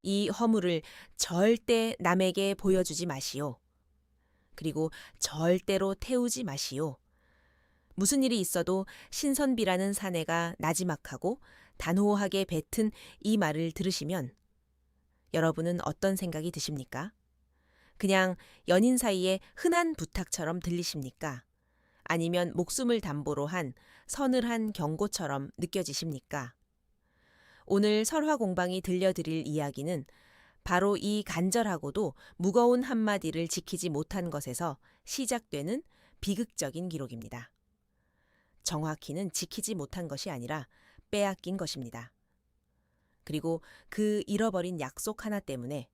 이 허물을 절대 남에게 보여주지 마시오. 그리고 절대로 태우지 마시오. 무슨 일이 있어도 신선비라는 사내가 나지막하고 단호하게 뱉은 이 말을 들으시면 여러분은 어떤 생각이 드십니까? 그냥 연인 사이의 흔한 부탁처럼 들리십니까? 아니면 목숨을 담보로 한 서늘한 경고처럼 느껴지십니까? 오늘 설화공방이 들려드릴 이야기는 바로 이 간절하고도 무거운 한마디를 지키지 못한 것에서 시작되는 비극적인 기록입니다. 정확히는 지키지 못한 것이 아니라 빼앗긴 것입니다. 그리고 그 잃어버린 약속 하나 때문에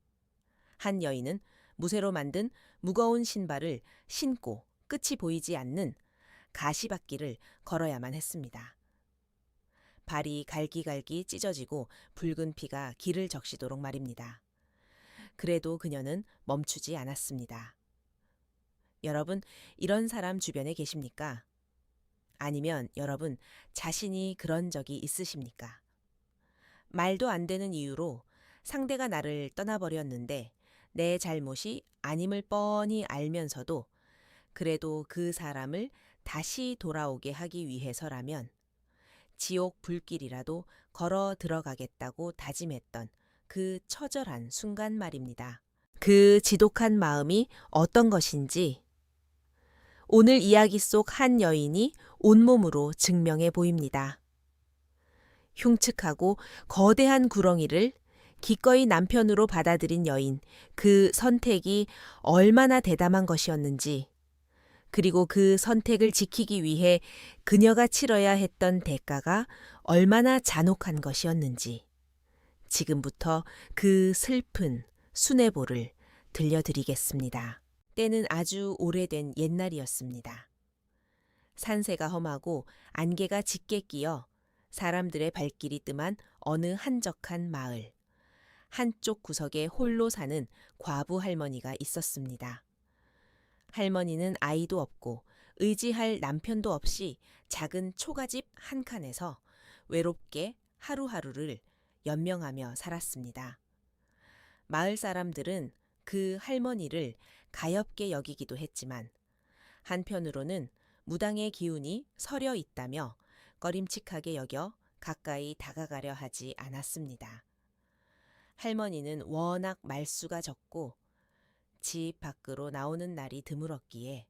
한 여인은 무쇠로 만든 무거운 신발을 신고 끝이 보이지 않는 가시밭길을 걸어야만 했습니다. 발이 갈기갈기 찢어지고 붉은 피가 길을 적시도록 말입니다. 그래도 그녀는 멈추지 않았습니다. 여러분, 이런 사람 주변에 계십니까? 아니면 여러분 자신이 그런 적이 있으십니까? 말도 안 되는 이유로 상대가 나를 떠나버렸는데 내 잘못이 아님을 뻔히 알면서도 그래도 그 사람을 다시 돌아오게 하기 위해서라면 지옥 불길이라도 걸어 들어가겠다고 다짐했던 그 처절한 순간 말입니다. 그 지독한 마음이 어떤 것인지 오늘 이야기 속 한 여인이 온몸으로 증명해 보입니다. 흉측하고 거대한 구렁이를 기꺼이 남편으로 받아들인 여인, 그 선택이 얼마나 대담한 것이었는지, 그리고 그 선택을 지키기 위해 그녀가 치러야 했던 대가가 얼마나 잔혹한 것이었는지, 지금부터 그 슬픈 수뇌보를 들려드리겠습니다. 때는 아주 오래된 옛날이었습니다. 산세가 험하고 안개가 짙게 끼어 사람들의 발길이 뜸한 어느 한적한 마을. 한쪽 구석에 홀로 사는 과부 할머니가 있었습니다. 할머니는 아이도 없고 의지할 남편도 없이 작은 초가집 한 칸에서 외롭게 하루하루를 연명하며 살았습니다. 마을 사람들은 그 할머니를 가엾게 여기기도 했지만 한편으로는 무당의 기운이 서려 있다며 꺼림칙하게 여겨 가까이 다가가려 하지 않았습니다. 할머니는 워낙 말수가 적고 집 밖으로 나오는 날이 드물었기에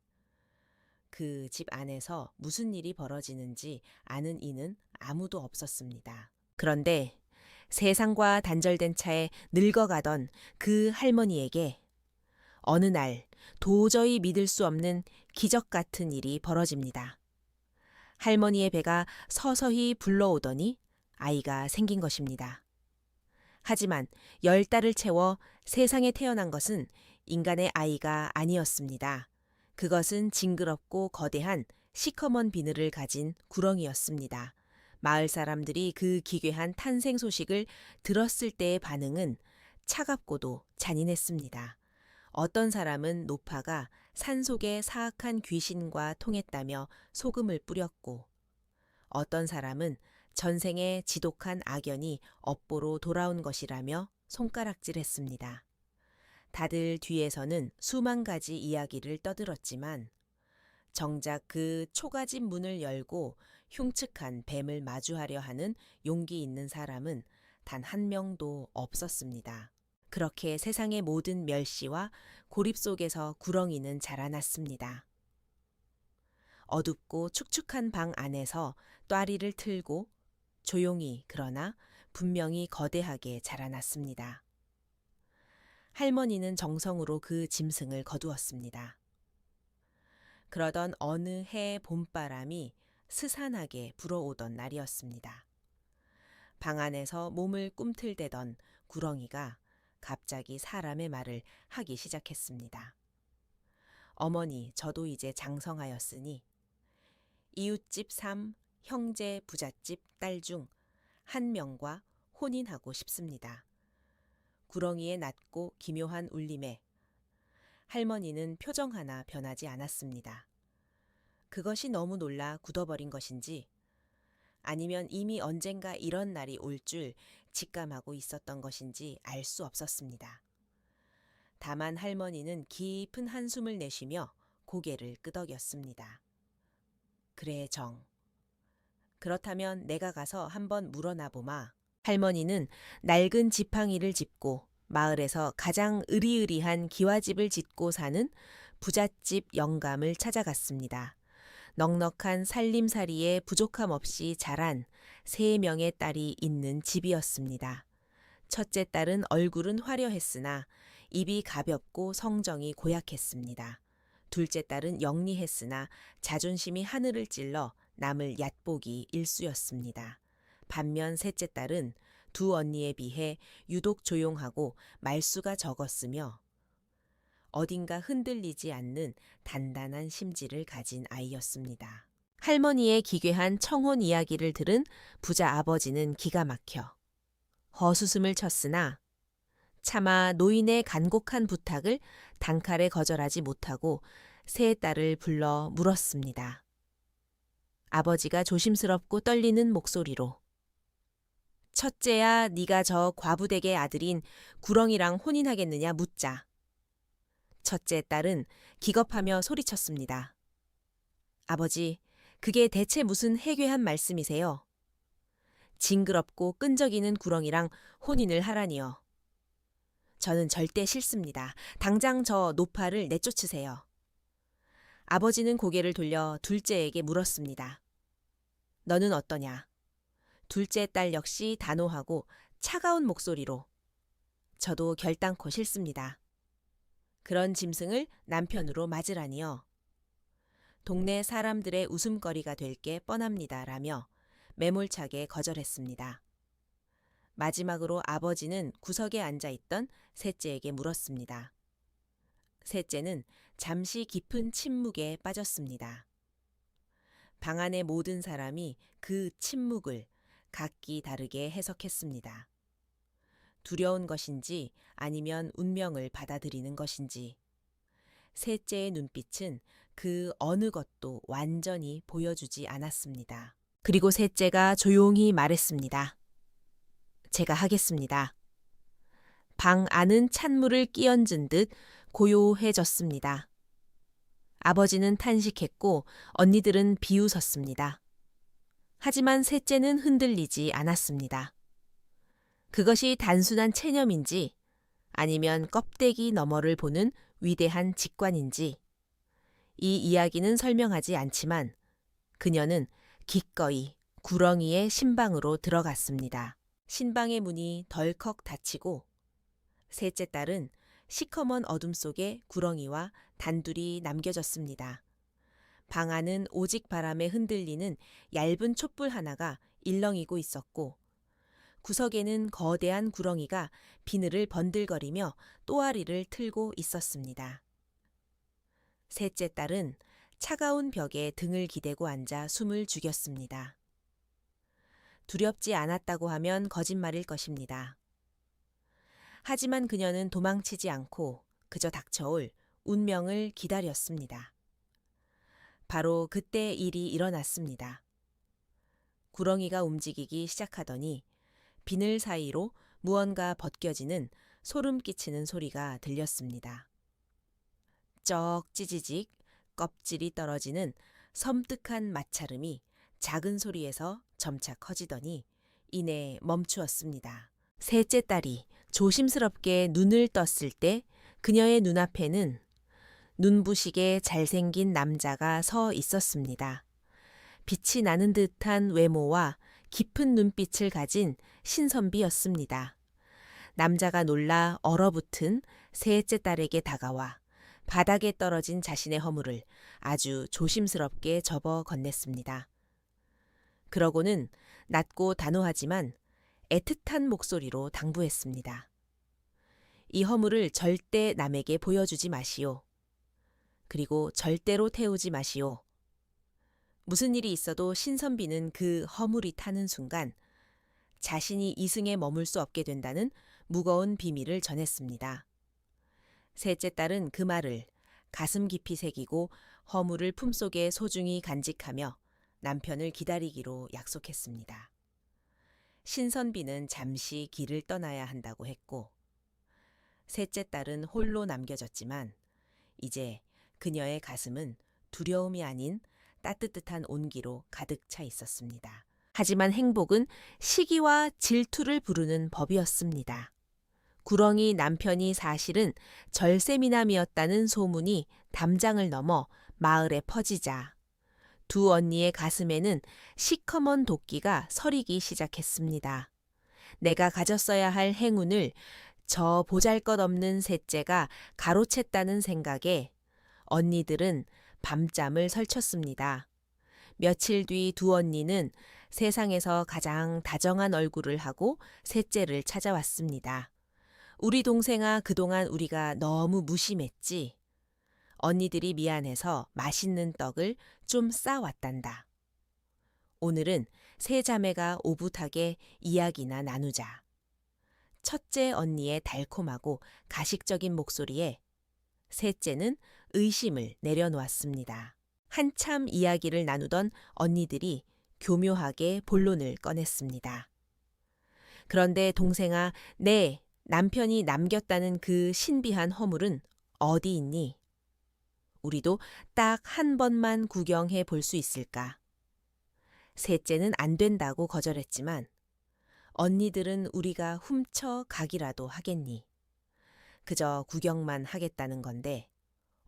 그 집 안에서 무슨 일이 벌어지는지 아는 이는 아무도 없었습니다. 그런데 세상과 단절된 차에 늙어가던 그 할머니에게 어느 날 도저히 믿을 수 없는 기적 같은 일이 벌어집니다. 할머니의 배가 서서히 불러오더니 아이가 생긴 것입니다. 하지만 10달을 채워 세상에 태어난 것은 인간의 아이가 아니었습니다. 그것은 징그럽고 거대한 시커먼 비늘을 가진 구렁이였습니다. 마을 사람들이 그 기괴한 탄생 소식을 들었을 때의 반응은 차갑고도 잔인했습니다. 어떤 사람은 노파가 산속의 사악한 귀신과 통했다며 소금을 뿌렸고, 어떤 사람은 전생의 지독한 악연이 업보로 돌아온 것이라며 손가락질했습니다. 다들 뒤에서는 수만 가지 이야기를 떠들었지만 정작 그 초가집 문을 열고 흉측한 뱀을 마주하려 하는 용기 있는 사람은 단 한 명도 없었습니다. 그렇게 세상의 모든 멸시와 고립 속에서 구렁이는 자라났습니다. 어둡고 축축한 방 안에서 또아리를 틀고 조용히 그러나 분명히 거대하게 자라났습니다. 할머니는 정성으로 그 짐승을 거두었습니다. 그러던 어느 해 봄바람이 스산하게 불어오던 날이었습니다. 방 안에서 몸을 꿈틀대던 구렁이가 갑자기 사람의 말을 하기 시작했습니다. 어머니, 저도 이제 장성하였으니 이웃집 삼, 형제 부잣집 딸 중 한 명과 혼인하고 싶습니다. 구렁이의 낮고 기묘한 울림에 할머니는 표정 하나 변하지 않았습니다. 그것이 너무 놀라 굳어버린 것인지 아니면 이미 언젠가 이런 날이 올 줄 직감하고 있었던 것인지 알 수 없었습니다. 다만 할머니는 깊은 한숨을 내쉬며 고개를 끄덕였습니다. 그래, 정. 그렇다면 내가 가서 한번 물어나 보마. 할머니는 낡은 지팡이를 짚고 마을에서 가장 으리으리한 기와집을 짓고 사는 부잣집 영감을 찾아갔습니다. 넉넉한 살림살이에 부족함 없이 자란 3명의 딸이 있는 집이었습니다. 첫째 딸은 얼굴은 화려했으나 입이 가볍고 성정이 고약했습니다. 둘째 딸은 영리했으나 자존심이 하늘을 찔러 남을 얕보기 일쑤였습니다. 반면 셋째 딸은 두 언니에 비해 유독 조용하고 말수가 적었으며 어딘가 흔들리지 않는 단단한 심지를 가진 아이였습니다. 할머니의 기괴한 청혼 이야기를 들은 부자 아버지는 기가 막혀 허수음을 쳤으나 차마 노인의 간곡한 부탁을 단칼에 거절하지 못하고 세 딸을 불러 물었습니다. 아버지가 조심스럽고 떨리는 목소리로 첫째야, 네가 저 과부댁의 아들인 구렁이랑 혼인하겠느냐 묻자. 첫째 딸은 기겁하며 소리쳤습니다. 아버지, 그게 대체 무슨 해괴한 말씀이세요? 징그럽고 끈적이는 구렁이랑 혼인을 하라니요. 저는 절대 싫습니다. 당장 저 노파를 내쫓으세요. 아버지는 고개를 돌려 둘째에게 물었습니다. 너는 어떠냐? 둘째 딸 역시 단호하고 차가운 목소리로 저도 결단코 싫습니다. 그런 짐승을 남편으로 맞으라니요. 동네 사람들의 웃음거리가 될 게 뻔합니다. 라며 매몰차게 거절했습니다. 마지막으로 아버지는 구석에 앉아있던 셋째에게 물었습니다. 셋째는 잠시 깊은 침묵에 빠졌습니다. 방 안의 모든 사람이 그 침묵을 각기 다르게 해석했습니다. 두려운 것인지 아니면 운명을 받아들이는 것인지. 셋째의 눈빛은 그 어느 것도 완전히 보여주지 않았습니다. 그리고 셋째가 조용히 말했습니다. 제가 하겠습니다. 방 안은 찬물을 끼얹은 듯 고요해졌습니다. 아버지는 탄식했고 언니들은 비웃었습니다. 하지만 셋째는 흔들리지 않았습니다. 그것이 단순한 체념인지 아니면 껍데기 너머를 보는 위대한 직관인지 이 이야기는 설명하지 않지만 그녀는 기꺼이 구렁이의 신방으로 들어갔습니다. 신방의 문이 덜컥 닫히고 셋째 딸은 시커먼 어둠 속에 구렁이와 단둘이 남겨졌습니다. 방 안은 오직 바람에 흔들리는 얇은 촛불 하나가 일렁이고 있었고 구석에는 거대한 구렁이가 비늘을 번들거리며 또아리를 틀고 있었습니다. 셋째 딸은 차가운 벽에 등을 기대고 앉아 숨을 죽였습니다. 두렵지 않았다고 하면 거짓말일 것입니다. 하지만 그녀는 도망치지 않고 그저 닥쳐올 운명을 기다렸습니다. 바로 그때 일이 일어났습니다. 구렁이가 움직이기 시작하더니 비늘 사이로 무언가 벗겨지는 소름 끼치는 소리가 들렸습니다. 쩍 찌지직 껍질이 떨어지는 섬뜩한 마찰음이 작은 소리에서 점차 커지더니 이내 멈추었습니다. 셋째 딸이 조심스럽게 눈을 떴을 때 그녀의 눈앞에는 눈부시게 잘생긴 남자가 서 있었습니다. 빛이 나는 듯한 외모와 깊은 눈빛을 가진 신선비였습니다. 남자가 놀라 얼어붙은 셋째 딸에게 다가와 바닥에 떨어진 자신의 허물을 아주 조심스럽게 접어 건넸습니다. 그러고는 낮고 단호하지만 애틋한 목소리로 당부했습니다. 이 허물을 절대 남에게 보여주지 마시오. 그리고 절대로 태우지 마시오. 무슨 일이 있어도 신선비는 그 허물이 타는 순간 자신이 이승에 머물 수 없게 된다는 무거운 비밀을 전했습니다. 셋째 딸은 그 말을 가슴 깊이 새기고 허물을 품속에 소중히 간직하며 남편을 기다리기로 약속했습니다. 신선비는 잠시 길을 떠나야 한다고 했고, 셋째 딸은 홀로 남겨졌지만 이제 그녀의 가슴은 두려움이 아닌 따뜻한 온기로 가득 차 있었습니다. 하지만 행복은 시기와 질투를 부르는 법이었습니다. 구렁이 남편이 사실은 절세미남이었다는 소문이 담장을 넘어 마을에 퍼지자 두 언니의 가슴에는 시커먼 도끼가 서리기 시작했습니다. 내가 가졌어야 할 행운을 저 보잘것없는 셋째가 가로챘다는 생각에 언니들은 밤잠을 설쳤습니다. 며칠 뒤 두 언니는 세상에서 가장 다정한 얼굴을 하고 셋째를 찾아왔습니다. 우리 동생아, 그동안 우리가 너무 무심했지. 언니들이 미안해서 맛있는 떡을 좀 싸왔단다. 오늘은 세 자매가 오붓하게 이야기나 나누자. 첫째 언니의 달콤하고 가식적인 목소리에 셋째는 의심을 내려놓았습니다. 한참 이야기를 나누던 언니들이 교묘하게 본론을 꺼냈습니다. 그런데 동생아, 내 남편이 남겼다는 그 신비한 허물은 어디 있니? 우리도 딱 한 번만 구경해 볼 수 있을까? 셋째는 안 된다고 거절했지만 언니들은 우리가 훔쳐 가기라도 하겠니? 그저 구경만 하겠다는 건데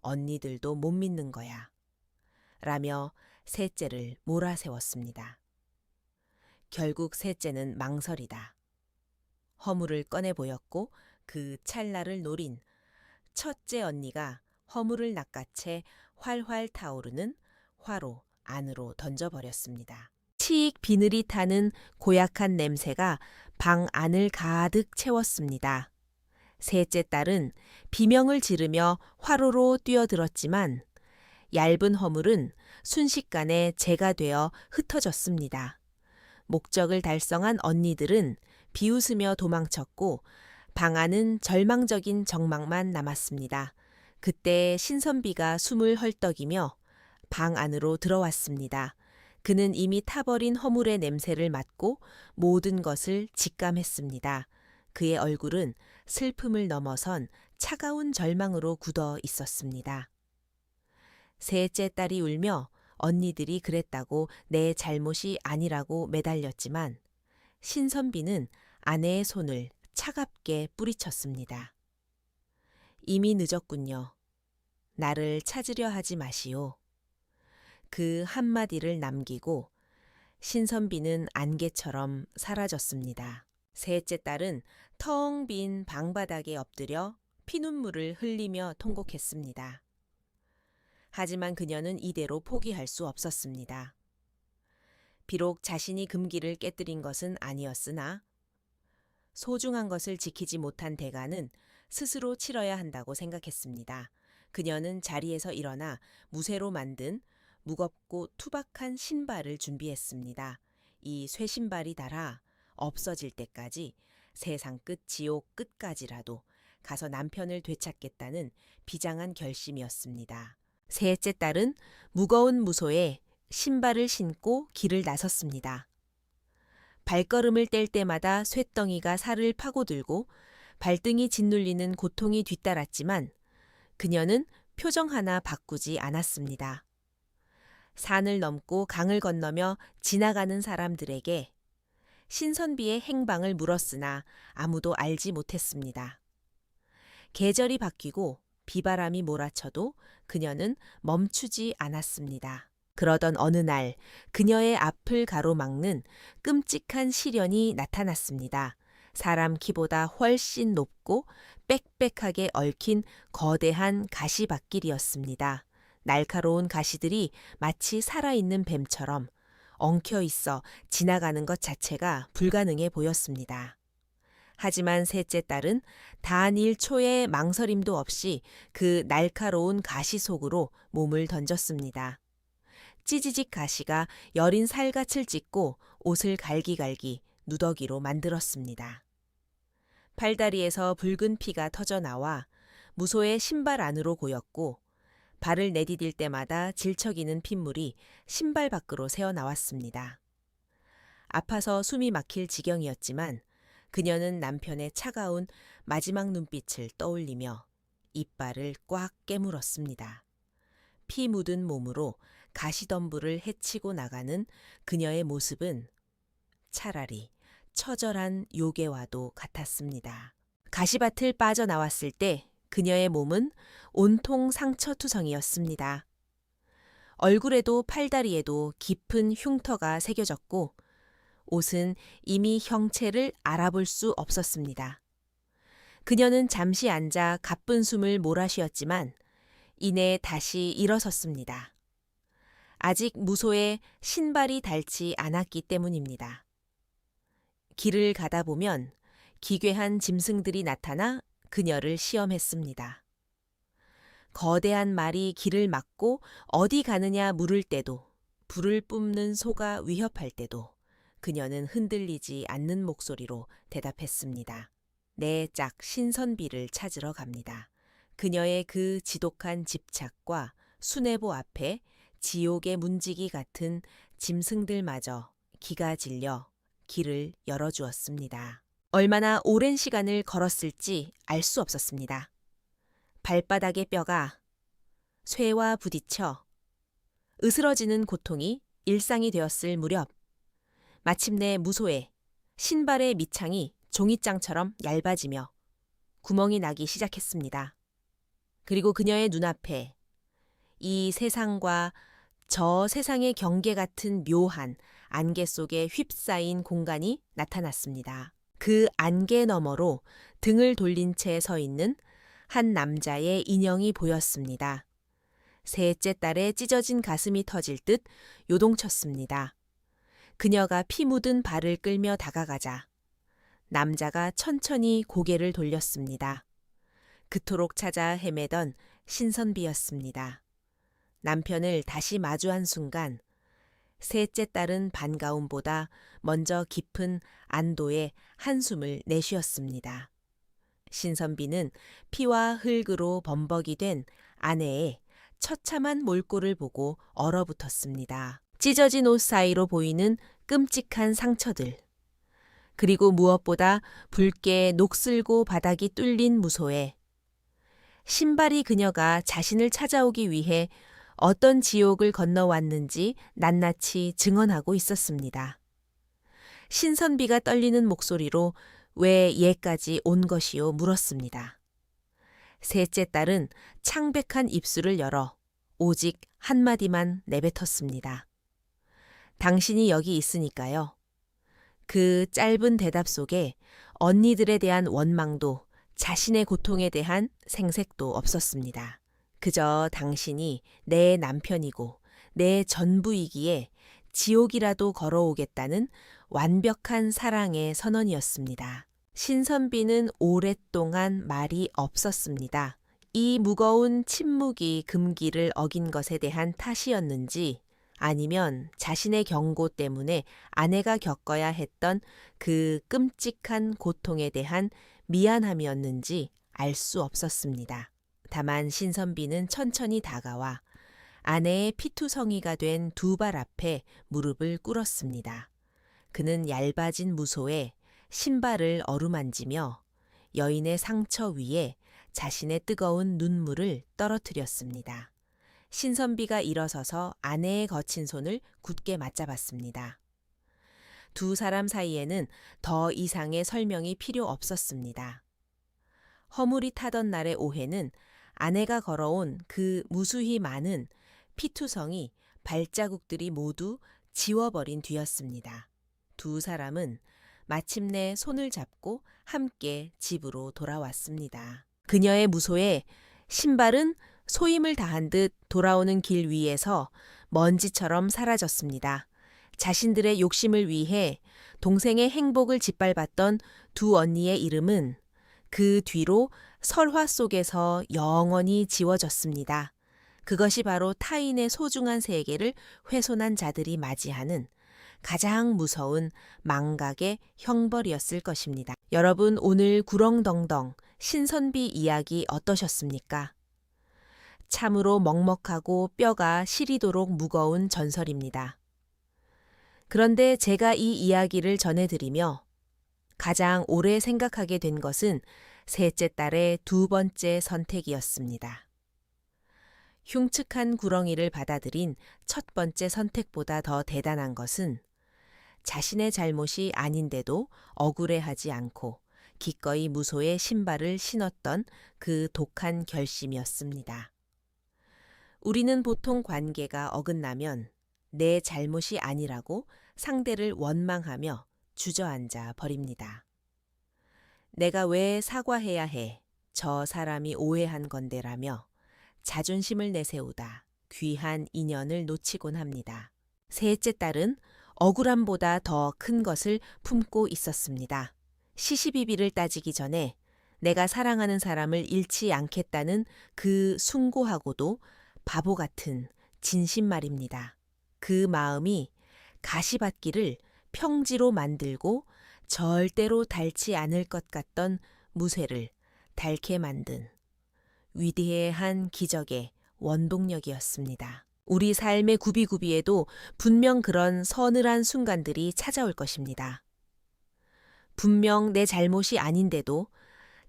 언니들도 못 믿는 거야. 라며 셋째를 몰아세웠습니다. 결국 셋째는 망설이다. 허물을 꺼내 보였고 그 찰나를 노린 첫째 언니가 허물을 낚아채 활활 타오르는 화로 안으로 던져버렸습니다. 치익 비늘이 타는 고약한 냄새가 방 안을 가득 채웠습니다. 셋째 딸은 비명을 지르며 화로로 뛰어들었지만 얇은 허물은 순식간에 재가 되어 흩어졌습니다. 목적을 달성한 언니들은 비웃으며 도망쳤고 방 안은 절망적인 정막만 남았습니다. 그때 신선비가 숨을 헐떡이며 방 안으로 들어왔습니다. 그는 이미 타버린 허물의 냄새를 맡고 모든 것을 직감했습니다. 그의 얼굴은 슬픔을 넘어선 차가운 절망으로 굳어 있었습니다. 셋째 딸이 울며 언니들이 그랬다고 내 잘못이 아니라고 매달렸지만 신선비는 아내의 손을 차갑게 뿌리쳤습니다. 이미 늦었군요. 나를 찾으려 하지 마시오. 그 한마디를 남기고 신선비는 안개처럼 사라졌습니다. 셋째 딸은 텅 빈 방바닥에 엎드려 피눈물을 흘리며 통곡했습니다. 하지만 그녀는 이대로 포기할 수 없었습니다. 비록 자신이 금기를 깨뜨린 것은 아니었으나 소중한 것을 지키지 못한 대가는 스스로 치러야 한다고 생각했습니다. 그녀는 자리에서 일어나 무쇠로 만든 무겁고 투박한 신발을 준비했습니다. 이 쇠신발이 닳아 없어질 때까지 세상 끝 지옥 끝까지라도 가서 남편을 되찾겠다는 비장한 결심이었습니다. 셋째 딸은 무거운 무소에 신발을 신고 길을 나섰습니다. 발걸음을 뗄 때마다 쇳덩이가 살을 파고들고 발등이 짓눌리는 고통이 뒤따랐지만 그녀는 표정 하나 바꾸지 않았습니다. 산을 넘고 강을 건너며 지나가는 사람들에게 신선비의 행방을 물었으나 아무도 알지 못했습니다. 계절이 바뀌고 비바람이 몰아쳐도 그녀는 멈추지 않았습니다. 그러던 어느 날 그녀의 앞을 가로막는 끔찍한 시련이 나타났습니다. 사람 키보다 훨씬 높고 빽빽하게 얽힌 거대한 가시밭길이었습니다. 날카로운 가시들이 마치 살아있는 뱀처럼 엉켜 있어 지나가는 것 자체가 불가능해 보였습니다. 하지만 셋째 딸은 단일 초의 망설임도 없이 그 날카로운 가시 속으로 몸을 던졌습니다. 찌지직 가시가 여린 살갗을 찢고 옷을 갈기갈기 누더기로 만들었습니다. 팔다리에서 붉은 피가 터져나와 무소의 신발 안으로 고였고 발을 내디딜 때마다 질척이는 핏물이 신발 밖으로 새어나왔습니다. 아파서 숨이 막힐 지경이었지만 그녀는 남편의 차가운 마지막 눈빛을 떠올리며 이빨을 꽉 깨물었습니다. 피 묻은 몸으로 가시덤불을 헤치고 나가는 그녀의 모습은 차라리 처절한 요괴와도 같았습니다. 가시밭을 빠져나왔을 때 그녀의 몸은 온통 상처투성이었습니다. 얼굴에도 팔다리에도 깊은 흉터가 새겨졌고 옷은 이미 형체를 알아볼 수 없었습니다. 그녀는 잠시 앉아 가쁜 숨을 몰아쉬었지만 이내 다시 일어섰습니다. 아직 무소에 신발이 닳지 않았기 때문입니다. 길을 가다 보면 기괴한 짐승들이 나타나 그녀를 시험했습니다. 거대한 말이 길을 막고 어디 가느냐 물을 때도, 불을 뿜는 소가 위협할 때도 그녀는 흔들리지 않는 목소리로 대답했습니다. 내 짝 신선비를 찾으러 갑니다. 그녀의 그 지독한 집착과 수뇌보 앞에 지옥의 문지기 같은 짐승들마저 기가 질려 길을 열어주었습니다. 얼마나 오랜 시간을 걸었을지 알 수 없었습니다. 발바닥의 뼈가 쇠와 부딪혀 으스러지는 고통이 일상이 되었을 무렵 마침내 무소에 신발의 밑창이 종이장처럼 얇아지며 구멍이 나기 시작했습니다. 그리고 그녀의 눈앞에 이 세상과 저 세상의 경계 같은 묘한 안개 속에 휩싸인 공간이 나타났습니다. 그 안개 너머로 등을 돌린 채 서 있는 한 남자의 인형이 보였습니다. 셋째 딸의 찢어진 가슴이 터질 듯 요동쳤습니다. 그녀가 피 묻은 발을 끌며 다가가자 남자가 천천히 고개를 돌렸습니다. 그토록 찾아 헤매던 신선비였습니다. 남편을 다시 마주한 순간 셋째 딸은 반가움보다 먼저 깊은 안도의 한숨을 내쉬었습니다. 신선비는 피와 흙으로 범벅이 된 아내의 처참한 몰골을 보고 얼어붙었습니다. 찢어진 옷 사이로 보이는 끔찍한 상처들, 그리고 무엇보다 붉게 녹슬고 바닥이 뚫린 무소에 신발이 그녀가 자신을 찾아오기 위해 어떤 지옥을 건너왔는지 낱낱이 증언하고 있었습니다. 신선비가 떨리는 목소리로 왜 얘까지 온 것이요 물었습니다. 셋째 딸은 창백한 입술을 열어 오직 한마디만 내뱉었습니다. 당신이 여기 있으니까요. 그 짧은 대답 속에 언니들에 대한 원망도 자신의 고통에 대한 생색도 없었습니다. 그저 당신이 내 남편이고 내 전부이기에 지옥이라도 걸어오겠다는 완벽한 사랑의 선언이었습니다. 신선비는 오랫동안 말이 없었습니다. 이 무거운 침묵이 금기를 어긴 것에 대한 탓이었는지 아니면 자신의 경고 때문에 아내가 겪어야 했던 그 끔찍한 고통에 대한 미안함이었는지 알 수 없었습니다. 다만 신선비는 천천히 다가와 아내의 피투성이가 된 두 발 앞에 무릎을 꿇었습니다. 그는 얇아진 무소에 신발을 어루만지며 여인의 상처 위에 자신의 뜨거운 눈물을 떨어뜨렸습니다. 신선비가 일어서서 아내의 거친 손을 굳게 맞잡았습니다. 두 사람 사이에는 더 이상의 설명이 필요 없었습니다. 허물이 타던 날의 오해는 아내가 걸어온 그 무수히 많은 피투성이 발자국들이 모두 지워버린 뒤였습니다. 두 사람은 마침내 손을 잡고 함께 집으로 돌아왔습니다. 그녀의 무소에 신발은 소임을 다한 듯 돌아오는 길 위에서 먼지처럼 사라졌습니다. 자신들의 욕심을 위해 동생의 행복을 짓밟았던 두 언니의 이름은 그 뒤로 설화 속에서 영원히 지워졌습니다. 그것이 바로 타인의 소중한 세계를 훼손한 자들이 맞이하는 가장 무서운 망각의 형벌이었을 것입니다. 여러분, 오늘 구렁덩덩 신선비 이야기 어떠셨습니까? 참으로 먹먹하고 뼈가 시리도록 무거운 전설입니다. 그런데 제가 이 이야기를 전해드리며 가장 오래 생각하게 된 것은 셋째 딸의 두 번째 선택이었습니다. 흉측한 구렁이를 받아들인 첫 번째 선택보다 더 대단한 것은 자신의 잘못이 아닌데도 억울해하지 않고 기꺼이 무소의 신발을 신었던 그 독한 결심이었습니다. 우리는 보통 관계가 어긋나면 내 잘못이 아니라고 상대를 원망하며 주저앉아 버립니다. 내가 왜 사과해야 해? 저 사람이 오해한 건데라며 자존심을 내세우다 귀한 인연을 놓치곤 합니다. 셋째 딸은 억울함보다 더 큰 것을 품고 있었습니다. 시시비비를 따지기 전에 내가 사랑하는 사람을 잃지 않겠다는 그 숭고하고도 바보 같은 진심 말입니다. 그 마음이 가시밭길을 평지로 만들고 절대로 닳지 않을 것 같던 무쇠를 닳게 만든 위대한 기적의 원동력이었습니다. 우리 삶의 구비구비에도 분명 그런 서늘한 순간들이 찾아올 것입니다. 분명 내 잘못이 아닌데도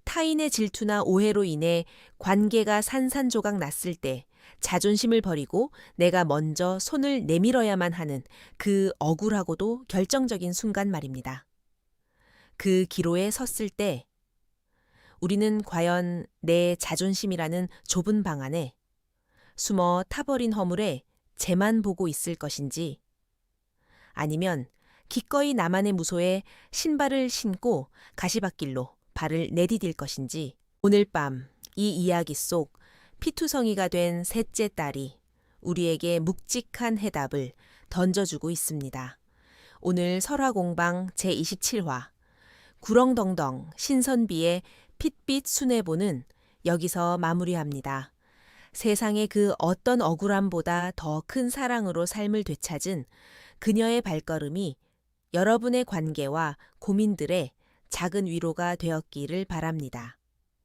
타인의 질투나 오해로 인해 관계가 산산조각 났을 때 자존심을 버리고 내가 먼저 손을 내밀어야만 하는 그 억울하고도 결정적인 순간 말입니다. 그 기로에 섰을 때 우리는 과연 내 자존심이라는 좁은 방 안에 숨어 타버린 허물에 쟤만 보고 있을 것인지 아니면 기꺼이 나만의 무소에 신발을 신고 가시밭길로 발을 내디딜 것인지 오늘 밤 이 이야기 속 피투성이가 된 셋째 딸이 우리에게 묵직한 해답을 던져주고 있습니다. 오늘 설화공방 제27화 구렁덩덩 신선비의 핏빛 순애보는 여기서 마무리합니다. 세상의 그 어떤 억울함보다 더 큰 사랑으로 삶을 되찾은 그녀의 발걸음이 여러분의 관계와 고민들의 작은 위로가 되었기를 바랍니다.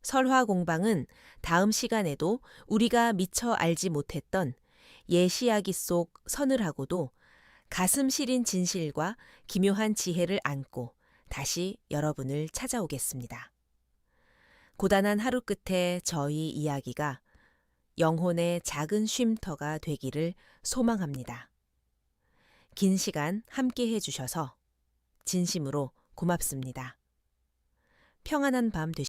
설화공방은 다음 시간에도 우리가 미처 알지 못했던 예시야기 속 서늘하고도 가슴 시린 진실과 기묘한 지혜를 안고 다시 여러분을 찾아오겠습니다. 고단한 하루 끝에 저희 이야기가 영혼의 작은 쉼터가 되기를 소망합니다. 긴 시간 함께 해주셔서 진심으로 고맙습니다. 평안한 밤 되시길